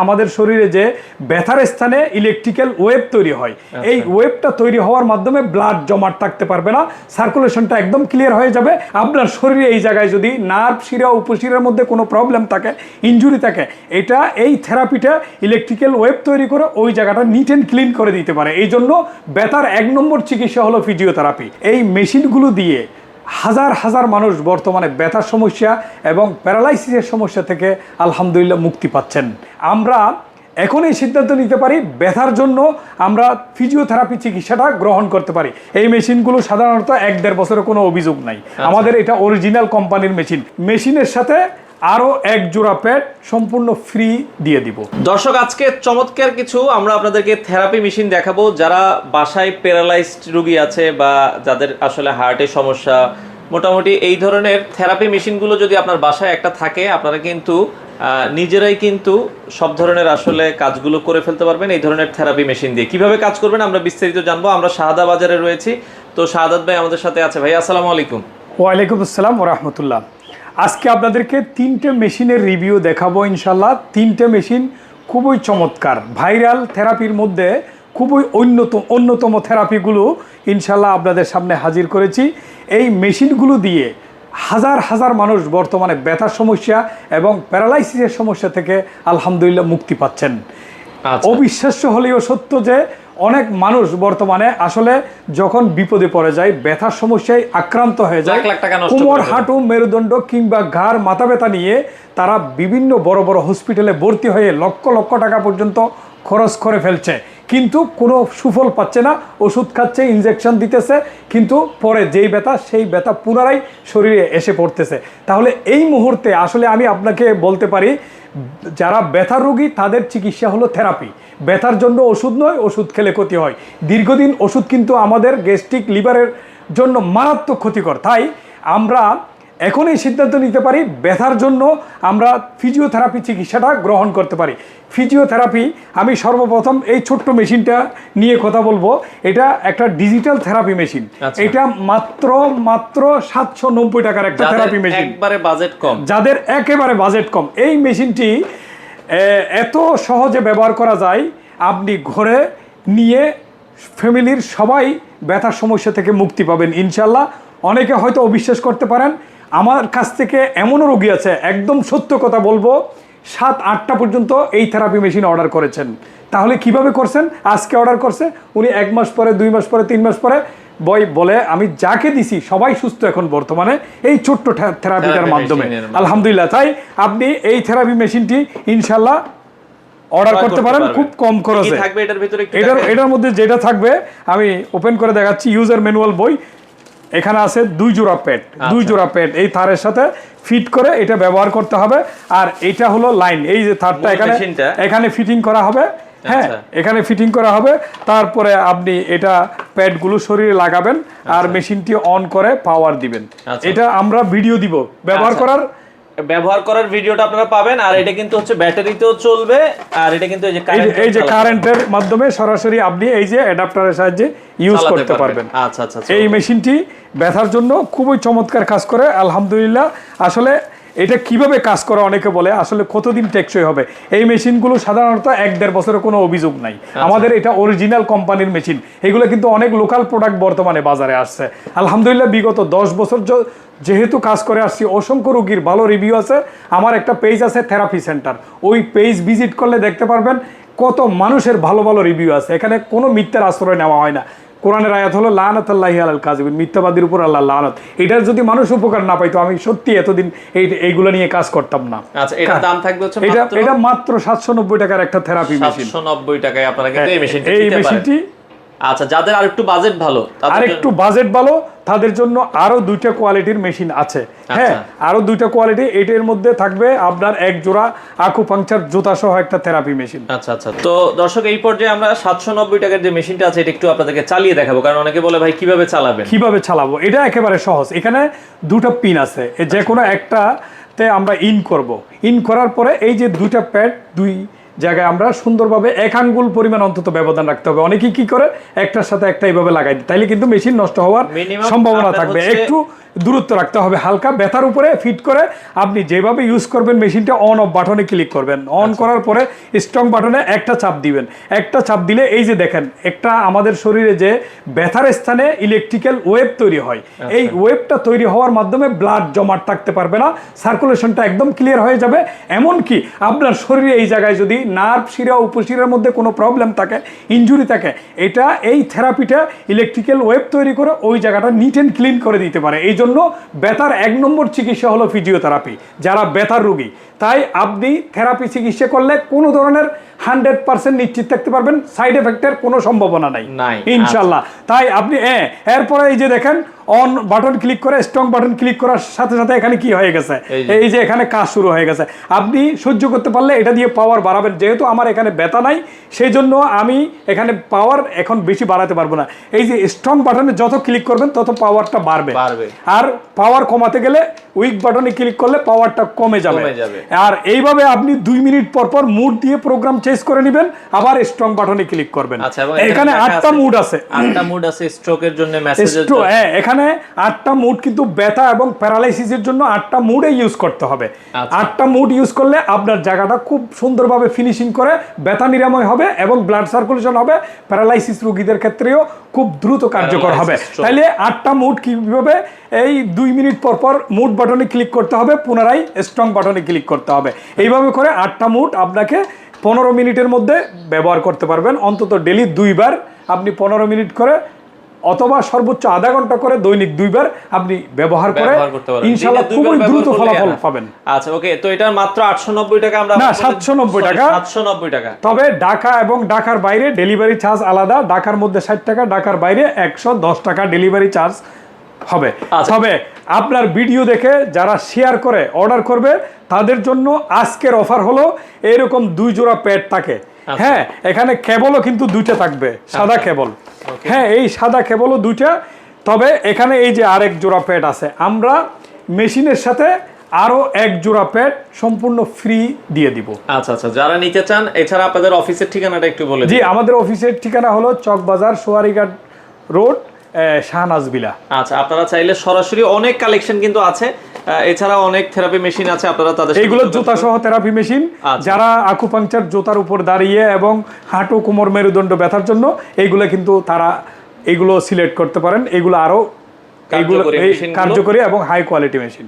আমাদের শরীরে যে ব্যথার স্থানে ইলেকট্রিক্যাল ওয়েভ তৈরি হয়, এই ওয়েভটা তৈরি হওয়ার মাধ্যমে ব্লাড জমাট থাকতে পারবে না, সার্কুলেশনটা একদম ক্লিয়ার হয়ে যাবে। আপনার শরীরে এই জায়গায় যদি নার্ভ শিরা উপশিরার মধ্যে কোনো প্রবলেম থাকে, ইনজুরি থাকে, এটা এই থেরাপিটা ইলেকট্রিক্যাল ওয়েভ তৈরি করে ওই জায়গাটা নিট অ্যান্ড ক্লিন করে দিতে পারে। এই জন্য ব্যথার 1 নম্বর চিকিৎসা হলো ফিজিওথেরাপি। এই মেশিনগুলো দিয়ে হাজার হাজার মানুষ বর্তমানে ব্যথার সমস্যা এবং প্যারালাইসিসের সমস্যা থেকে আলহামদুলিল্লাহ মুক্তি পাচ্ছেন। আমরা এখন এই সিদ্ধান্ত নিতে পারি ব্যথার জন্য আমরা ফিজিওথেরাপি চিকিৎসাটা গ্রহণ করতে পারি। এই মেশিনগুলো সাধারণত 1-1.5 বছরের কোনো অভিযোগ নাই। আমাদের এটা অরিজিনাল কোম্পানির মেশিন। মেশিনের সাথে আরো 1 জোড়া প্যাড সম্পূর্ণ ফ্রি দিয়ে দিব। দর্শক, আজকে চমৎকার কিছু আমরা আপনাদেরকে থেরাপি মেশিন দেখাবো। যারা বাসায় প্যারালাইজড রোগী আছে বা যাদের আসলে হার্টের সমস্যা, মোটামুটি এই ধরনের থেরাপি মেশিনগুলো যদি আপনার বাসায় একটা থাকে, আপনারা কিন্তু নিজেরাই কিন্তু সব ধরনের আসলে কাজগুলো করে ফেলতে পারবেন এই ধরনের থেরাপি মেশিন দিয়ে। কিভাবে কাজ করবেন আমরা বিস্তারিত জানবো। আমরা শাহাদা বাজারে রয়েছি, তো শাহাদাত ভাই আমাদের সাথে আছে। ভাই আসসালামু আলাইকুম। ওয়ালাইকুম আসসালাম ওয়া রাহমাতুল্লাহ। আজকে আপনাদেরকে 3টে মেশিনের রিভিউ দেখাবো ইনশাল্লাহ। 3টে মেশিন খুবই চমৎকার, ভাইরাল থেরাপির মধ্যে খুবই অন্যতম থেরাপিগুলো ইনশাল্লাহ আপনাদের সামনে হাজির করেছি। এই মেশিনগুলো দিয়ে হাজার হাজার মানুষ বর্তমানে ব্যথার সমস্যা এবং প্যারালাইসিসের সমস্যা থেকে আলহামদুলিল্লাহ মুক্তি পাচ্ছেন। অবিশ্বাস্য হলেও সত্য যে অনেক মানুষ বর্তমানে আসলে যখন বিপদে পড়ে যায়, ব্যথার সমস্যায় আক্রান্ত হয়ে যায়, কোমর, হাঁটু, মেরুদণ্ড কিংবা ঘাড়, মাথা ব্যথা নিয়ে তারা বিভিন্ন বড় বড় হসপিটালে ভর্তি হয়ে লক্ষ লক্ষ টাকা পর্যন্ত খরচ করে ফেলছে, কিন্তু কোনো সুফল পাচ্ছে না। ওষুধ খাচ্ছে, ইনজেকশন দিতেছে, কিন্তু পরে যেই ব্যথা সেই ব্যথা পুনরায় শরীরে এসে পড়তেছে। তাহলে এই মুহূর্তে আসলে আমি আপনাকে বলতে পারি, যারা ব্যথার রোগী তাদের চিকিৎসা হলো থেরাপি। ব্যথার জন্য ওষুধ নয়, ওষুধ খেলে ক্ষতি হয়। দীর্ঘদিন ওষুধ কিন্তু আমাদের গ্যাস্ট্রিক, লিভারের জন্য মারাত্মক ক্ষতিকর। তাই আমরা এখন এই সিদ্ধান্ত নিতে পারি ব্যথার জন্য আমরা ফিজিওথেরাপি চিকিৎসাটা গ্রহণ করতে পারি। ফিজিওথেরাপি, আমি সর্বপ্রথম এই ছোট্ট মেশিনটা নিয়ে কথা বলবো। এটা একটা ডিজিটাল থেরাপি মেশিন। এটা মাত্র 790 টাকার একটা থেরাপি মেশিন, একবারে বাজেট কম। যাদের একেবারে বাজেট কম, এই মেশিনটি এত সহজে ব্যবহার করা যায়। আপনি ঘরে নিয়ে ফ্যামিলির সবাই ব্যথার সমস্যা থেকে মুক্তি পাবেন ইনশাল্লাহ। অনেকে হয়তো অবিশ্বাস করতে পারেন, আমার কাছ থেকে এমনও রোগী আছে, একদম সত্য কথা বলবো, 7-8টা পর্যন্ত এই থেরাপি মেশিন অর্ডার করেছেন। তাহলে কিভাবে করছেন? আজকে অর্ডার করছে, উনি 1 মাস পরে, 2 মাস পরে, 3 মাস পরে বলে আমি যাকে দিছি সবাই সুস্থ এখন বর্তমানে এই ছোট্ট থেরাপিটার মাধ্যমে আলহামদুলিল্লাহ। তাই আপনি এই থেরাপি মেশিনটি ইনশাল্লাহ অর্ডার করতে পারেন খুব কম খরচে। এটার মধ্যে যেটা থাকবে আমি ওপেন করে দেখাচ্ছি। ইউজার ম্যানুয়াল বই এখানে আছে, 2 জোড়া প্যাড, 2 জোড়া প্যাড এই তারের সাথে ফিট করে এটা ব্যবহার করতে হবে। আর এটা হলো লাইন, এই যে তারটা এখানে ফিটিং করা হবে। হ্যাঁ, এখানে ফিটিং করা হবে। তারপরে আপনি এটা প্যাডগুলো শরীরে লাগাবেন আর মেশিনটি অন করে পাওয়ার দিবেন। এটা আমরা ভিডিও দিব ব্যবহার করার ভিডিওটা আপনারা পাবেন। আর এটা কিন্তু হচ্ছে ব্যাটারিতেও চলবে, আর এটা কিন্তু এই যে কারেন্টের মাধ্যমে সরাসরি আপনি এই যে অ্যাডাপ্টারের সাহায্যে ইউজ করতে পারবেন। এই মেশিনটি ব্যথার জন্য খুবই চমৎকার কাজ করে আলহামদুলিল্লাহ। আসলে এটা কিভাবে কাজ করে অনেকে বলে, আসলে কতদিন টেকসই হবে। এই মেশিনগুলো সাধারণত 1-1.5 বছরের কোনো অভিযোগ নাই। আমাদের এটা অরিজিনাল কোম্পানির মেশিন। এগুলো কিন্তু অনেক লোকাল প্রোডাক্ট বর্তমানে বাজারে আসছে আলহামদুলিল্লাহ। বিগত 10 বছর যেহেতু কাজ করে আসছি, অসংখ্য রোগীর ভালো রিভিউ আছে। আমার একটা পেজ আছে থেরাপি সেন্টার, ওই পেজ ভিজিট করলে দেখতে পারবেন কত মানুষের ভালো ভালো রিভিউ আছে। এখানে কোনো মিথ্যার আশ্রয় নেওয়া হয় না। কোরআনের আয়াত হলো লানাতুল্লাহি আলাল কাযিবিন, মিথ্যাবাদীর উপর আল্লাহ লানত। এটার যদি মানুষ উপকার না পাইতো আমি সত্যি এতদিন এইগুলো নিয়ে কাজ করতাম না। আচ্ছা, এটার দাম থাকবে হচ্ছে এটা মাত্র 790 টাকার একটা থেরাপি মেশিন। 790 টাকায় আপনারা কিন্তু এই মেশিনটি আচ্ছা, যাদের আরেকটু বাজেট ভালো তাদের জন্য আরো 2টা কোয়ালিটির মেশিন আছে। হ্যাঁ, আরো 2টা কোয়ালিটি। এটার মধ্যে থাকবে আপনার 1 জোড়া আকুপাংচার জুতা সহ একটা থেরাপি মেশিন। আচ্ছা। তো দর্শক, এই পর্যায়ে আমরা 790 টাকার যে মেশিনটা আছে এটা একটু আপনাদেরকে চালিয়ে দেখাবো, কারণ অনেকে বলে ভাই কিভাবে চালাবো। এটা একেবারে সহজ। এখানে 2টা পিন আছে, যে কোনো একটাতে আমরা ইন করব। ইন করার পরে এই যে 2টা প্যাড, জায়গায় আমরা সুন্দরভাবে 1 আঙ্গুল পরিমাণ অন্তত ব্যবধান রাখতে হবে। অনেকেই কি করে একটার সাথে একটা এইভাবে লাগাই দেয়, তাইলে কিন্তু মেশিন নষ্ট হওয়ার Minimum সম্ভাবনা আপনার থাকবে। হচ্ছে- একটু দূরত্ব রাখতে হবে, হালকা ব্যথার উপরে ফিট করে আপনি যেভাবে ইউজ করবেন মেশিনটা অন অফ বাটনে ক্লিক করবেন। অন করার পরে স্ট্রং বাটনে একটা চাপ দিবেন, একটা চাপ দিলে এই যে দেখেন একটা আমাদের শরীরে যে ব্যথার স্থানে ইলেকট্রিক্যাল ওয়েভ তৈরি হয়, এই ওয়েভটা তৈরি হওয়ার মাধ্যমে ব্লাড জমাট থাকতে পারবে না, সার্কুলেশনটা একদম ক্লিয়ার হয়ে যাবে। এমনকি আপনার শরীরে এই জায়গায় যদি নার্ভ শিরা উপশিরার মধ্যে কোনো প্রবলেম থাকে, ইনজুরি থাকে, এটা এই থেরাপিটা ইলেকট্রিক্যাল ওয়েভ তৈরি করে ওই জায়গাটা নিট অ্যান্ড ক্লিন করে দিতে পারে। এই জন্য ব্যথার 1 নম্বর চিকিৎসা হলো ফিজিওথেরাপি, যারা ব্যথার রোগী। তাই আপনি থেরাপি চিকিৎসা করলে কোনো ধরনের 100% নিশ্চিত থাকতে পারবেন সাইড এফেক্টের কোনো সম্ভাবনা নাই নাই। ইনশাল্লাহ। তাই আপনি এরপরে এই যে দেখেন অন বাটন ক্লিক করে স্ট্রং বাটন ক্লিক করার সাথে সাথে এখানে কি হয়ে গেছে, এই যে এখানে কাজ শুরু হয়ে গেছে। আপনি সহ্য করতে পারলে এটা দিয়ে পাওয়ার বাড়াবেন। যেহেতু আমার এখানে ব্যথা নাই সেই জন্য আমি এখানে পাওয়ার এখন বেশি বাড়াতে পারবো না। এই যে স্ট্রং বাটনে যত ক্লিক করবেন তত পাওয়ারটা বাড়বে, আর পাওয়ার কমাতে গেলে উইক বাটনে ক্লিক করলে পাওয়ারটা কমে যাবে। আর এইভাবে আপনি 2 মিনিট পর পর মুড দিয়ে প্রোগ্রাম চেঞ্জ করে নেবেন, আবার স্ট্রং বাটনে ক্লিক করবেন। এখানে 8টা মুড আছে, 8টা মুড আছে স্ট্রোকের জন্য, মেসেজের জন্য। এখানে 8টা মুড কিন্তু ব্যথা এবং প্যারালাইসিসের জন্য 8টা মুডে ইউজ করতে হবে। 8টা মুড ইউজ করলে আপনার জায়গাটা খুব সুন্দরভাবে ফিনিশিং করে ব্যথা নিরাময় হবে এবং ব্লাড সার্কুলেশন হবে। প্যারালাইসিস রোগীদের ক্ষেত্রেও খুব দ্রুত কার্যকর হবে। তাইলে 8টা মুড কিভাবে, এই 2 মিনিট পর পর মুড বাটনে ক্লিক করতে হবে, পুনরায় স্ট্রং বাটনে ক্লিক করতে হবে। এইভাবে করে 8টা মুড আপনাকে 15 মিনিটের মধ্যে ব্যবহার করতে পারবেন। অন্তত ডেলি 2 বার আপনি 15 মিনিট করে অথবা সর্বোচ্চ আধা ঘন্টা করে দৈনিক 2 বার আপনি ব্যবহার করে ইনশাআল্লাহ খুবই দ্রুত ফলাফল পাবেন। আচ্ছা, ওকে। তো এটা মাত্র 890 টাকা, আমরা না 790 টাকা, 790 টাকা। তবে ঢাকা এবং ঢাকার বাইরে ডেলিভারি চার্জ আলাদা। ঢাকার মধ্যে 60 টাকা, ঢাকার বাইরে 110 টাকা ডেলিভারি চার্জ হবে। তবে আপনার ভিডিও দেখে যারা শেয়ার করে অর্ডার করবে তাদের জন্য আজকের অফার হলো এরকম 2 জোড়া প্যাড থাকে। হ্যাঁ, এখানে কেবলও কিন্তু 2টা থাকবে, সাদা কেবল। হ্যাঁ, এই সাদা কেবলও 2টা। তবে এখানে এই যে আরেক জোড়া প্যাড আছে, আমরা মেশিনের সাথে আরো 1 জোড়া প্যাড সম্পূর্ণ ফ্রি দিয়ে দিব। আচ্ছা আচ্ছা, যারা নিতে চান। এছাড়া আপনাদের অফিসের ঠিকানাটা একটু বলে দিন। জি, আমাদের অফিসের ঠিকানা হলো চকবাজার সোয়ারিঘাট রোড, শাহনাজ বিলা। আচ্ছা, আপনারা চাইলে সরাসরি, অনেক কালেকশন কিন্তু আছে, এছাড়া অনেক থেরাপি মেশিন আছে, আপনারা তাদের এইগুলো জুতা সহ থেরাপি মেশিন। যারা আকুপাংচার জুতার উপর দাঁড়িয়ে এবং হাঁটু কোমর মেরুদণ্ড ব্যথার জন্য এইগুলো কিন্তু তারা এইগুলো সিলেক্ট করতে পারেন। এইগুলো আরো কার্যকরী এবং হাই কোয়ালিটি মেশিন।